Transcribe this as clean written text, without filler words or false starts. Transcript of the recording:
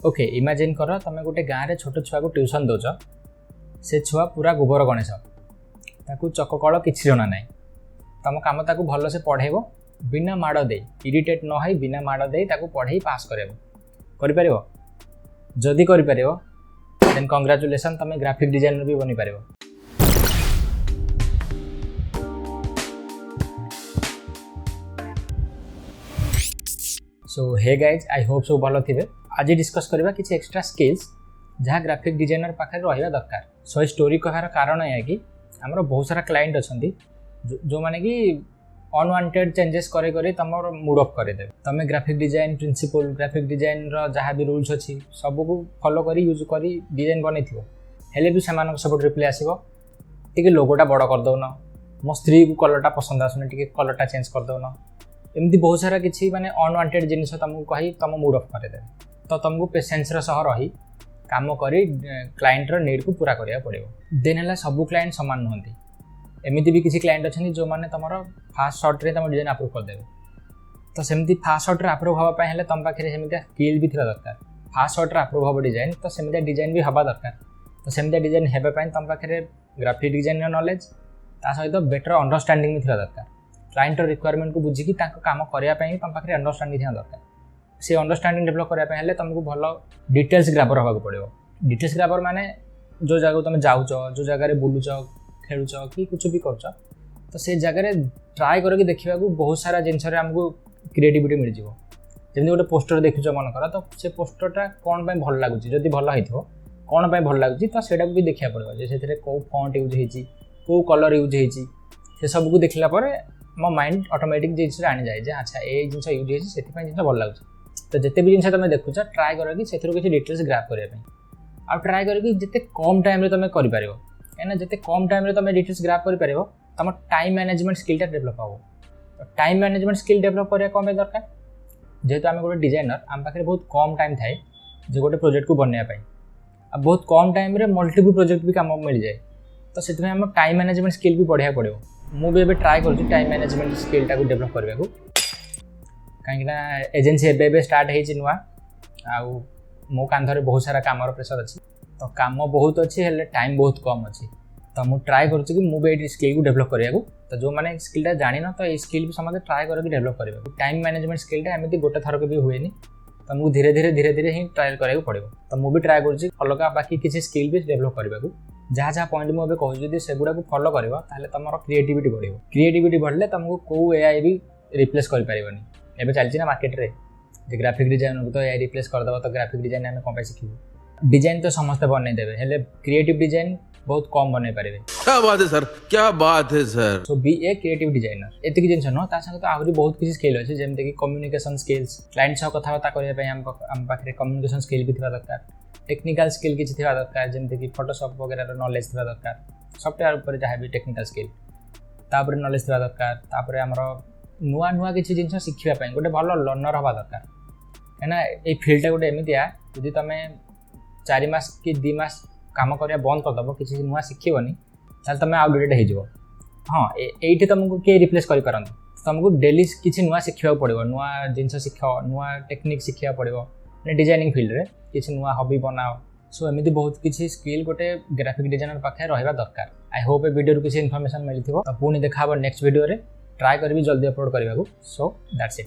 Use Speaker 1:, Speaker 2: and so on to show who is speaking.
Speaker 1: Okay imagine कर तुम गोटे गाँव में छोट छुआ को ट्यूशन दौच से छुआ पूरा गोबर गणेश ताकू चककल किसी जना ना तुम कम ताकू भल से पढ़ेब बिना माड़ दे इरिटेट न हो बिना माड़ दे पढ़े पास कर जदि कर देन कंग्राचुलेसन तुम ग्राफिक डिजाइनर भी बनी पार। सो हे गाइज आई होप सब भल थे। आज डिस्कस करवा किसी एक्स्ट्रा स्किल्स जहाँ ग्राफिक डिजाइनर पाखे रहा दरकार। सो स्टोरी कहार कारण है कि आमर बहुत सारा क्लाइंट अच्छा जो मैंने कि अनवांटेड चेंजेस करे तुम मूड ऑफ करदे। तुम graphic design principle graphic design जहाँ भी रूल्स अच्छी सबको फॉलो कर यूज कर डिजाइन बनई हेले भी से सब रिप्लाई आसो टी लोगोटा बड़ करदौन मो स्त्री को कलरटा पसंद आसुनी टी कलरटा चेंज करदौन एमती बहुत सारा किसी माने अनवांटेड जिन तुमको कही तुम मूड ऑफ करदे। तो तुमको पेसेंस सह रही काम कर क्लाइंटर नीड को पूरा करा पड़ो। देन है सब क्लाइंट सामान नुहति एमती भी किसी क्लाइंट अच्छा जो मैंने तुम फास्ट सर्ट तुम डिजाइन अप्रूव करदे। तो सेमती फास्ट सर्ट अप्रूव हाँपाई तुम पाखे सेमती स्किल भी थी दरकार। फास्ट सर्ट अप्रूव हम डिजाइन तो सेमती डिजाइन भी हवा दरकार। तो सेमती डिजाइन होगापाई तुम पाखे ग्राफिक डिजाइन नॉलेज ता सहित बेटर अंडरस्टैंडिंग भी थी दरकार। क्लाइंट रिक्वायरमेंट को बुझी काम करने तुम पाखे अंडरस्टैंडिंग थी दरकार। से अंडरस्टैंडिंग डेभलप करने तुमको भल डिटेल्स ग्राफर हाँक पड़ो। डिटेल्स ग्राफर माने जो जगह तुम जाऊच जो जगह बुलूच खेलुच कि कुछ भी कर तो से जगह ट्राए करके देखा बहुत सारा जिनस आमको क्रिएटिविटी मिल जाए। जमी गोटे पोस्टर देखुच मन कर तो से पोस्टरटा कौन पर भल लगुच जदि भल हो कौन पर भल लगुच तो सेटा भी देखा पड़ो से कौ फॉन्ट यूज होती कौ कलर यूज होती से सबको देखला मो माइंड ऑटोमेटिक जिन आनी जाए अच्छा ये जिन यूज होती से जिन भल लगुच। तो जिते भी जिन तुम देखुच ट्राए कर किसी डिटेल्स ग्राफ करने आ ट्राए करते कम टाइम तुम कर कहीं जिते कम टाइम तुम डिटेल्स ग्राफ कर तुम टाइम मैनेजमेंट स्किलटा डेभलप हो। तो टाइम मैनेजमेंट स्किल डेभलप करने कौन दरकार जेहेतु आम गोटे डिजाइनर आम पाखे बहुत कम टाइम थाए जो गोटे प्रोजेक्ट को बनवाई आ बहुत कम टाइम मल्टीपल प्रोजेक्ट भी काम मिल जाए। तो से आम टाइम मैनेजमेंट स्किल भी बढ़िया पड़ो। मुझे ट्राए कर टाइम मैनेजमेंट स्किलटा को डेभलप करने को कहीं एजेन्सी एवं स्टार्ट हो नुआ आउ मो कांधरे बहुत सारा काम प्रेसर अच्छी तो काम बहुत अच्छी हेल्ले टाइम बहुत कम अच्छी। तो मुझे ट्राए करुँगी स्किल को डेभलप करने को। तो जो मैंने स्किलटा जान तो ये स्किल भी समझे ट्राए करके डेभलप करेंगे। टाइम मैनेजमेंट स्किलटा एमती गोटे थरक भी हुए तुमको धीरे धीरे ही ट्रायल कराया पड़ो। तो मुझे ट्राए करुँच अलग बाकी किसी स्किल भी डेभलप करने को जहाँ जहाँ पॉइंट मुझे कहूँ से गुड़ा फॉलो कर तुम क्रिएटिविटी बढ़ो। क्रिएटिविटी बढ़ले तुमको कौ एआई भी रिप्लेस कर पारनी। एवं चलती ना मार्केट रे ग्राफिक डिजाइन को तो एआई रिप्लेस करदेव तो ग्राफिक डिजाइन आम कौन शिखू। डिजाइन तो समस्ते बनईदेवे हेल्ले क्रिएटिव डिजाइन बहुत कम बनई पारे।
Speaker 2: क्या बात है सर क्या बात है sir.
Speaker 1: So be a creative designer एतिक जिन नुह ता संगे तो आहरी बहुत किसी स्किल अच्छे जमीन कि कम्युनिकेशन स्किल्स क्लाइंट सह कथबार्ता करने आम पाखे कम्युनिकेशन स्किल भी थी दरकार। टेक्निकल स्किल किसी थी दरकार जमीन कि फोटोशॉप वगैरह नॉलेज थी दरकार। सॉफ्टवेयर उपर जहाँ भी टेक्निकल स्किल तापर नॉलेज थी दरकार। तापर आमर नुआ नुआ किसी जिन शिखापी गोटे भल लर्नर हवा दरकार। कहीं ये फील्डटा गोटे एमतिया यदि तुम 4 मास कि 2 मास काम करवा बंद करदेव किसी नुआ शिखनी ताल तुम आउटडेटेड हो। हाँ ये तुमको किए रिप्लेस कर तुमको डेली किसी नुआ शिखा पड़ो नुआ जिन शिख नुआ टेक्निक शिखा पड़ो डिजाइनिंग फील्ड रे किसी नुआ हॉबी बनाओ। सो एमती बहुत किसी स्किल गोटे ग्राफिक डिजाइनर पाखे रहा दरकार। आई होप ए वीडियो किसी इनफॉरमेशन मिली तो पुणी देखा नेक्स्ट वीडियो रे ट्राए करी जल्दी अपलोड करने को। So that's it.